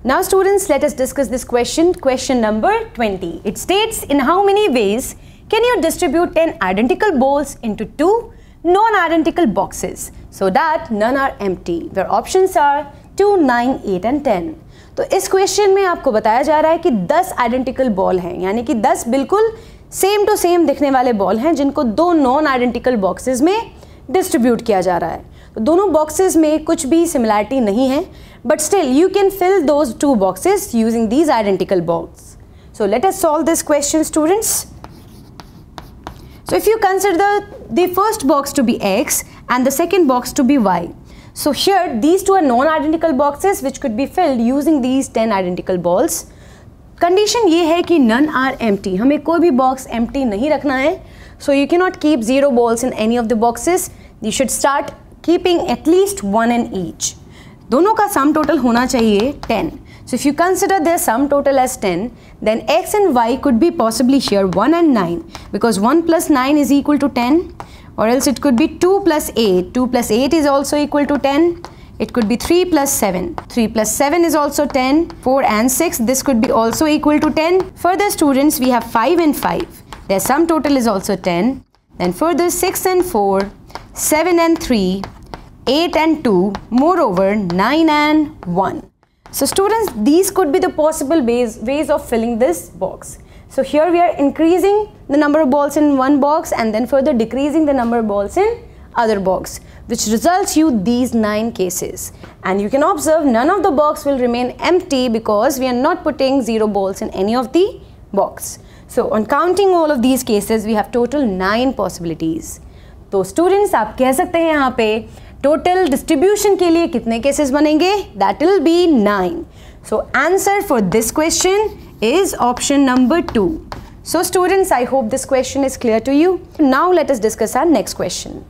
Now students, let us discuss this question, question number 20. It states, in how many ways can you distribute 10 identical balls into 2 non-identical boxes so that none are empty? Where options are 2, 9, 8 and 10. तो इस question में आपको बताया जा रहा है कि 10 identical ball हैं, यानी कि 10 बिल्कुल सेम टू सेम दिखने वाले बॉल हैं जिनको 2 नॉन आइडेंटिकल बॉक्सेस में डिस्ट्रीब्यूट किया जा रहा है। तो दोनों बॉक्सेस में कुछ भी सिमिलैरिटी नहीं है, but still you can fill those 2 boxes using these identical balls. So let us solve this question, students. So if you consider the first box to be x and the second box to be y, so here these 2 are non-identical boxes which could be filled using these 10 identical balls. Condition ये है कि none are empty, हमें कोई भी box empty नहीं रखना है, so you cannot keep 0 balls in any of the boxes. You should start keeping at least 1 in each. दोनों का sum total होना चाहिए 10. So if you consider their sum total as 10, then x and y could be possibly here 1 and 9, because 1 plus 9 is equal to 10, or else it could be 2 plus 8. 2 plus 8 is also equal to 10. It could be 3 plus 7. 3 plus 7 is also 10. 4 and 6, this could be also equal to 10. Further students, we have 5 and 5. Their sum total is also 10. Then further 6 and 4, 7 and 3, 8 and 2, moreover 9 and 1. So students, these could be the possible ways of filling this box. So here we are increasing the number of balls in one box and then further decreasing the number of balls in other box, which results you these 9 cases. And you can observe none of the box will remain empty because we are not putting 0 balls in any of the box. So on counting all of these cases, we have total 9 possibilities. तो students, आप कह सकते हैं यहाँ पे total distribution के लिए कितने cases बनेंगे? That will be 9. So answer for this question is option number 2. So students, I hope this question is clear to you. Now let us discuss our next question.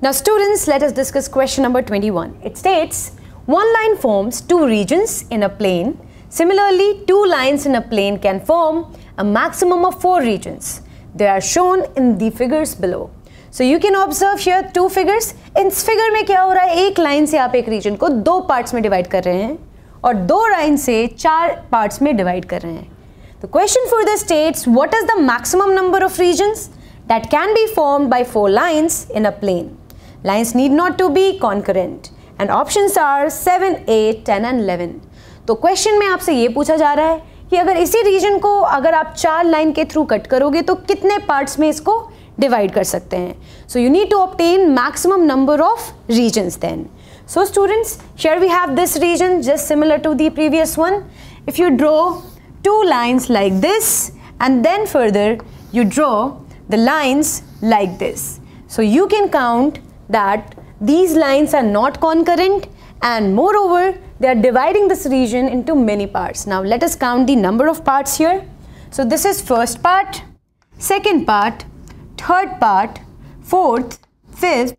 Now students, let us discuss question number 21. It states, one line forms 2 regions in a plane. Similarly, 2 lines in a plane can form a maximum of 4 regions. They are shown in the figures below. So you can observe here 2 figures. इस figure में क्या हो रहा है? एक line से आप एक region को 2 parts में divide कर रहे हैं और 2 line से 4 parts में divide कर रहे हैं. The question further states, what is the maximum number of regions that can be formed by 4 lines in a plane? Lines need not to be concurrent and options are 7, 8, 10 and 11. तो question में आपसे ये पूछा जा रहा है कि अगर इसी region को अगर आप 4 line के through cut करोगे तो कितने parts में इसको divide कर सकते हैं? So you need to obtain maximum number of regions then. So students, here we have this region just similar to the previous one. If you draw 2 lines like this and then further you draw the lines like this. So you can count that these lines are not concurrent and moreover they are dividing this region into many parts. Now let us count the number of parts here. So this is first part, second part, third part, fourth, fifth,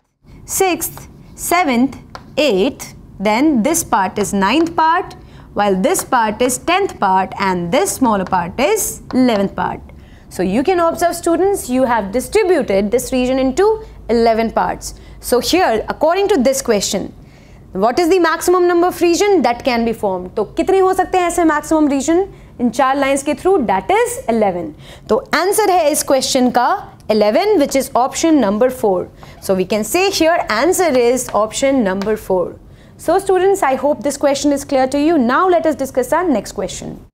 sixth, seventh, 8th, then this part is 9th part, while this part is 10th part and this smaller part is 11th part. So you can observe students, you have distributed this region into 11 parts. So here according to this question, what is the maximum number of region that can be formed? तो कितने हो सकते हैं ऐसे maximum region इन 4 lines के through? That is 11. तो answer है इस question का 11, which is option number 4. So we can say here answer is option number 4. So students, I hope this question is clear to you. Now let us discuss our next question.